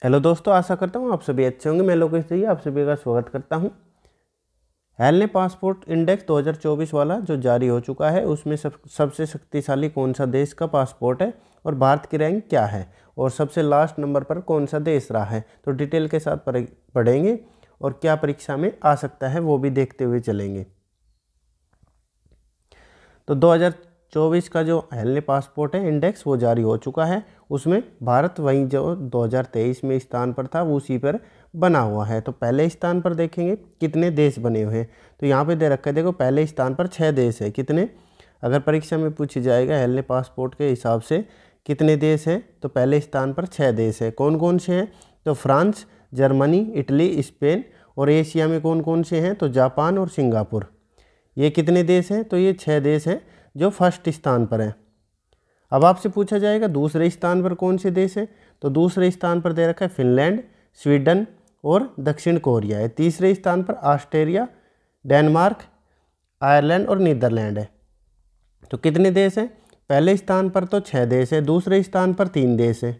Hello दोस्तों, आशा करता हूँ आप सभी अच्छे होंगे। मैं लोकेश जी आप सभी का स्वागत करता हूँ। हेलने पासपोर्ट इंडेक्स 2024 वाला जो जारी हो चुका है, उसमें सबसे शक्तिशाली कौन सा देश का पासपोर्ट है और भारत की रैंक क्या है और सबसे लास्ट नंबर पर कौन सा देश रहा है, तो डिटेल के साथ पढ़ेंगे और क्या परीक्षा में आ सकता है वो भी देखते हुए चलेंगे। तो 2024 का जो हेलने पासपोर्ट है इंडेक्स वो जारी हो चुका है। उसमें भारत वहीं जो 2023 में स्थान पर था वो उसी पर बना हुआ है। तो पहले स्थान पर देखेंगे कितने देश बने हुए हैं, तो यहाँ पे दे रखा है, देखो पहले स्थान पर 6 देश है। कितने, अगर परीक्षा में पूछी जाएगा हेलने पासपोर्ट के हिसाब से कितने देश हैं, तो पहले स्थान पर 6 देश है। कौन कौन से हैं, तो फ्रांस, जर्मनी, इटली, स्पेन। और एशिया में कौन कौन से हैं, तो जापान और सिंगापुर। ये कितने देश हैं, तो ये 6 देश हैं जो फर्स्ट स्थान पर हैं। अब आपसे पूछा जाएगा दूसरे स्थान पर कौन से देश हैं, तो दूसरे स्थान पर दे रखा है फिनलैंड, स्वीडन और दक्षिण कोरिया है। तीसरे स्थान पर ऑस्ट्रेलिया, डेनमार्क, आयरलैंड और नीदरलैंड है। तो कितने देश हैं, पहले स्थान पर तो 6 देश है, दूसरे स्थान पर 3 देश है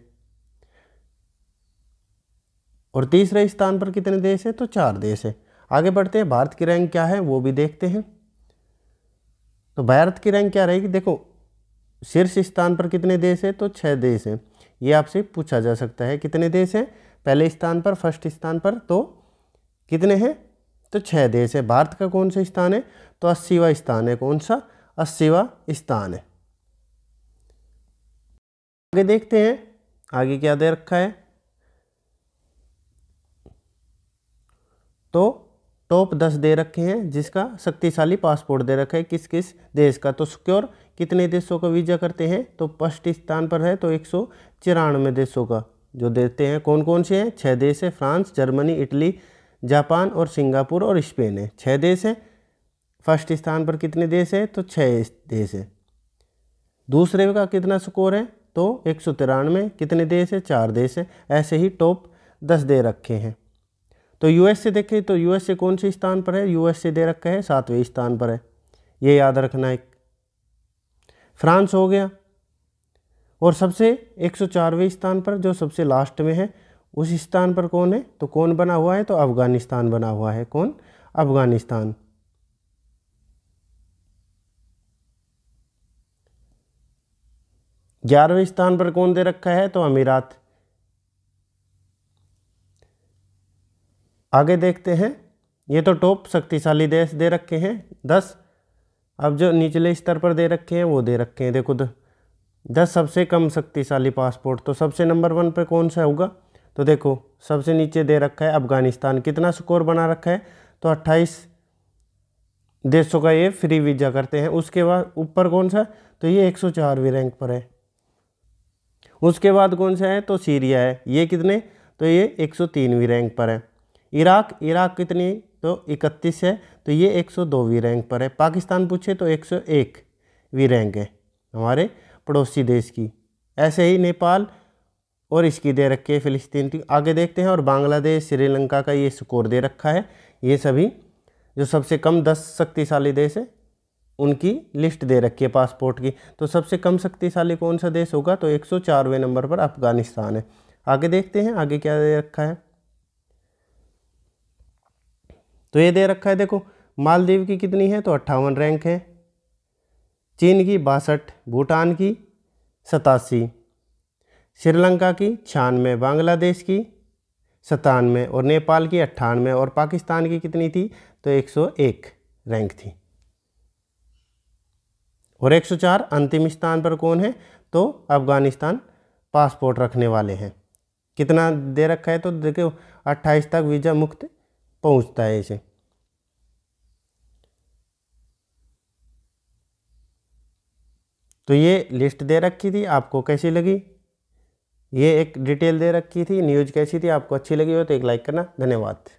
और तीसरे स्थान पर कितने देश हैं, तो 4 देश है। आगे बढ़ते हैं, भारत की रैंक क्या है वो भी देखते हैं। तो भारत की रैंक क्या रहेगी, देखो शीर्ष स्थान पर कितने देश हैं, तो 6 देश हैं। ये आपसे पूछा जा सकता है कितने देश हैं, पहले स्थान पर फर्स्ट स्थान पर तो कितने हैं, तो 6 देश है। भारत का कौन सा स्थान है, तो 80वां स्थान है। कौन सा, 80वां स्थान है। आगे देखते हैं आगे क्या दे रखा है। तो टॉप 10 दे रखे हैं जिसका शक्तिशाली पासपोर्ट दे रखा है किस किस देश का। तो सिक्योर कितने देशों का वीज़ा करते हैं, तो फर्स्ट स्थान पर है तो 194 देशों का जो देते हैं। कौन कौन से हैं, 6 देश है, फ्रांस, जर्मनी, इटली, जापान और सिंगापुर और स्पेन है। 6 देश हैं। फर्स्ट स्थान पर कितने देश है, तो 6 देश है। दूसरे का कितना स्कोर है, तो 193। कितने देश है, 4 देश है। ऐसे ही टॉप 10 दे रखे हैं। तो यूएसए देखें तो यूएसए कौन से स्थान पर है, यूएसए दे रखा है 7वें स्थान पर है, ये याद रखना है। फ्रांस हो गया और सबसे 104वें स्थान पर जो सबसे लास्ट में है उस स्थान पर कौन है, तो कौन बना हुआ है, तो अफगानिस्तान बना हुआ है। कौन, अफगानिस्तान। ग्यारहवें स्थान पर कौन दे रखा है, तो अमीरात। आगे देखते हैं, ये तो टॉप शक्तिशाली देश दे रखे हैं 10। अब जो निचले स्तर पर दे रखे हैं वो दे रखे हैं, देखो 10 सबसे कम शक्तिशाली पासपोर्ट। तो सबसे नंबर 1 पे कौन सा होगा, तो देखो सबसे नीचे दे रखा है अफगानिस्तान। कितना स्कोर बना रखा है, तो 28 देशों का ये फ्री वीज़ा करते हैं। उसके बाद ऊपर कौन सा, तो ये 104वीं रैंक पर है। उसके बाद कौन सा है, तो सीरिया है, ये कितने, तो ये 103वीं रैंक पर है। इराक कितनी, तो 31 है, तो ये 102वीं रैंक पर है। पाकिस्तान पूछे तो 101वीं रैंक है हमारे पड़ोसी देश की। ऐसे ही नेपाल और इसकी दे रखी है फिलिस्तीन की। आगे देखते हैं, और बांग्लादेश, श्रीलंका का ये स्कोर दे रखा है। ये सभी जो सबसे कम 10 शक्तिशाली देश है उनकी लिस्ट दे रखी है पासपोर्ट की। तो सबसे कम शक्तिशाली कौन सा देश होगा, तो 104वें नंबर पर अफगानिस्तान है। आगे देखते हैं आगे क्या दे रखा है। तो ये दे रखा है, देखो मालदीव की कितनी है, तो 58 रैंक है। चीन की 62, भूटान की 87, श्रीलंका की 96, बांग्लादेश की 97 और नेपाल की 98 और पाकिस्तान की कितनी थी, तो 101 रैंक थी। और 104 अंतिम स्थान पर कौन है, तो अफगानिस्तान पासपोर्ट रखने वाले हैं। कितना दे रखा है, तो देखो 28 तक वीज़ा मुक्त पहुंचता है इसे। तो ये लिस्ट दे रखी थी, आपको कैसी लगी, ये एक डिटेल दे रखी थी, न्यूज़ कैसी थी, आपको अच्छी लगी हो तो एक लाइक करना। धन्यवाद।